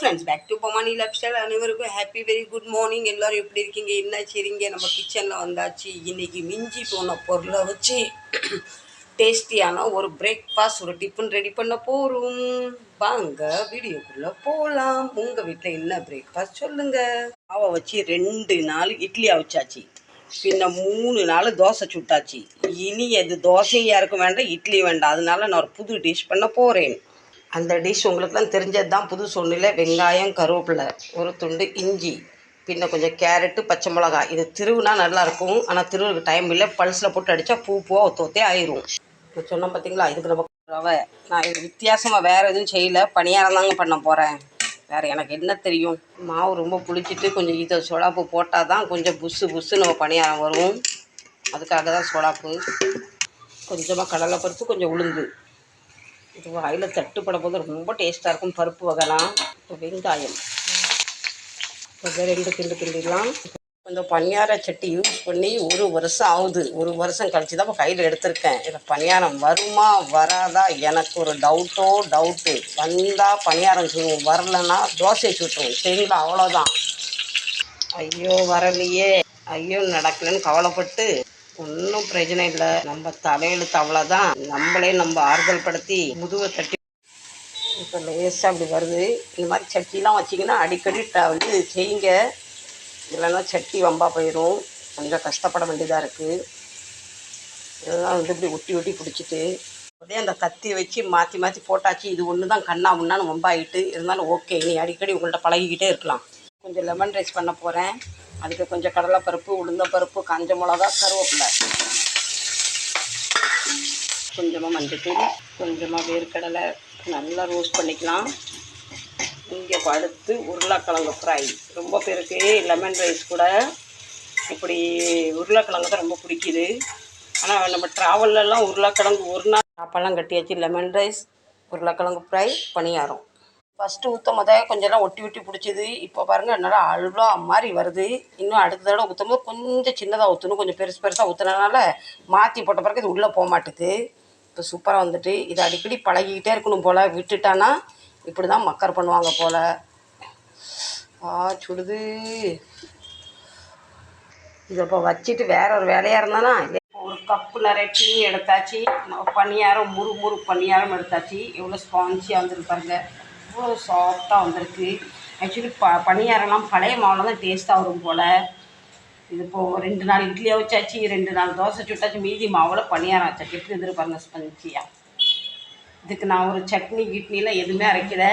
Friends, back to Bhavani life style. அனைவருக்கும் happy very good morning. எல்லோரும் எப்படி இருக்கீங்க, என்ன செய்றீங்க? நம்ம கிச்சனில் வந்தாச்சு. இன்றைக்கி மிஞ்சி போன பொருளை வச்சு டேஸ்டியான ஒரு பிரேக்ஃபாஸ்ட், ஒரு டிஃபன் ரெடி பண்ண போகிறோம். வாங்க வீடியோக்குள்ளே போகலாம். உங்கள் வீட்டில் என்ன பிரேக்ஃபாஸ்ட் சொல்லுங்கள். மாவை வச்சு 2 நாள் இட்லி அவிச்சாச்சு, பின்ன 3 நாள் தோசை சுட்டாச்சு. இனி அது தோசையும் யாருக்கும் வேண்டாம், இட்லி வேண்டாம். அதனால நான் ஒரு புது டிஷ் பண்ண போகிறேன். அந்த டிஷ் உங்களுக்குலாம் தெரிஞ்சது தான். புது சொன்னில் வெங்காயம், கருவேப்பிலை, ஒரு துண்டு இஞ்சி, பின்ன கொஞ்சம் கேரட்டு, பச்சை மிளகா. இது திருவுனா நல்லாயிருக்கும், ஆனால் திருவுக்கு டைம் இல்லை. பல்ஸில் போட்டு அடித்தா பூவாக ஒத்தே ஆயிரும். இப்போ சொன்னோம் பார்த்தீங்களா, இதுக்கு நம்ம ரவை. நான் இது வித்தியாசமாக வேறு எதுவும் செய்யலை, பணியாரம் தாங்க பண்ண போகிறேன். வேறு எனக்கு என்ன தெரியும். மாவு ரொம்ப புளிச்சிட்டு கொஞ்சம் இதை சோடாப்பு போட்டால் தான் கொஞ்சம் புஸ்ஸு நம்ம பணியாரம் வரும். அதுக்காக தான் சோடாப்பு. கொஞ்சமாக கடலைப்பருப்பு, கொஞ்சம் உளுந்து. இது வாயில் தட்டுப்பட போது ரொம்ப டேஸ்ட்டாக இருக்கும். பருப்பு வகைலாம். வெங்காயம் கொஞ்சம் 2 கிண்டிடலாம். இந்த பணியார சட்டி யூஸ் பண்ணி 1 வருஷம் ஆகுது. 1 வருஷம் கழிச்சு தான் இப்போ கையில் எடுத்திருக்கேன். இதை பணியாரம் வருமா வராதா எனக்கு ஒரு டவுட்டு. வந்தால் பணியாரம் சுடுவோம், வரலைன்னா தோசை சுட்டுருவோம். சரிங்களா? அவ்வளோதான். ஐயோ வரலையே, ஐயோ நடக்கலன்னு கவலைப்பட்டு ஒன்றும் பிரயோஜனம் இல்லை. நம்ம தலையெழுத்து அவ்வளோதான். நம்மளே நம்ம ஆறுதல் படுத்தி முதுவை தட்டி. இப்போ லேசாக அப்படி வருது. இந்த மாதிரி சட்டிலாம் வச்சிங்கன்னா அடிக்கடி செய்யுங்க. இல்லைன்னா சட்டி வம்பா போயிடும். கொஞ்சம் கஷ்டப்பட வேண்டியதாக இருக்குது. இதெல்லாம் இப்படி ஒட்டி பிடிச்சிட்டு அதே அந்த கத்தி வச்சு மாற்றி போட்டாச்சு. இது ஒன்று தான் கண்ணா முன்னான்னு வம்பாயிட்டு இருந்தாலும் ஓகே. நீ அடிக்கடி உங்கள்கிட்ட பழகிக்கிட்டே இருக்கலாம். கொஞ்சம் லெமன் ரைஸ் பண்ண போகிறேன். அதுக்கு கொஞ்சம் கடலைப்பருப்பு, உளுந்தப்பருப்பு, காஞ்ச மிளகா, கருவேப்பிலை, கொஞ்சமாக மஞ்சத்தூள், கொஞ்சமாக வேர்க்கடலை நல்லா ரோஸ்ட் பண்ணிக்கலாம். இங்கே அடுத்து உருளைக்கிழங்கு ஃப்ரை. ரொம்ப பேருக்கு லெமன் ரைஸ் கூட இப்படி உருளைக்கிழங்கு தான் ரொம்ப பிடிக்குது. ஆனால் நம்ம ட்ராவல்லலாம் உருளைக்கிழங்கு ஒரு நாள் சாப்பாடெல்லாம் கட்டியாச்சு. லெமன் ரைஸ், உருளைக்கிழங்கு ஃப்ரை, பணியாரம். ஃபஸ்ட்டு ஊற்றும் போதே கொஞ்சம்லாம் ஒட்டி பிடிச்சிது. இப்போ பாருங்கள் என்னால் அல்வா மாதிரி வருது. இன்னும் அடுத்த தடவை ஊற்றும் போது கொஞ்சம் சின்னதாக ஊற்றணும். கொஞ்சம் பெருசாக ஊற்றுனதுனால மாற்றி போட்ட பிறகு இது உள்ளே போக மாட்டுது. இப்போ சூப்பராக வந்துட்டு. இதை அடிக்கடி பழகிக்கிட்டே இருக்கணும் போல். விட்டுட்டானா இப்படி தான் மக்கர் பண்ணுவாங்க போல். சுடுது. இதை இப்போ வச்சுட்டு வேற ஒரு வேலையாக இருந்தானா, ஒரு கப்பு நிறைய டீ எடுத்தாச்சு. பணியாரம் முறு பணியாரம் எடுத்தாச்சு. எவ்வளோ ஸ்பான்சியாக வந்துருப்பாருங்க, எவ்வளோ சாஃப்டாக வந்திருக்கு. ஆக்சுவலி பணியாரம்லாம் பழைய மாவில் தான் டேஸ்ட்டாக வரும் போல். இது இப்போது 2 நாள் இட்லி வச்சாச்சு, 2 நாள் தோசை சுட்டாச்சு. மீதி மாவில் பணியாரம் வச்சாச்சு. எப்படி இருந்துருப்பாருங்க ஸ்பஞ்சியாக. இதுக்கு நான் ஒரு சட்னி கிட்னிலாம் எதுவுமே அரைக்கல.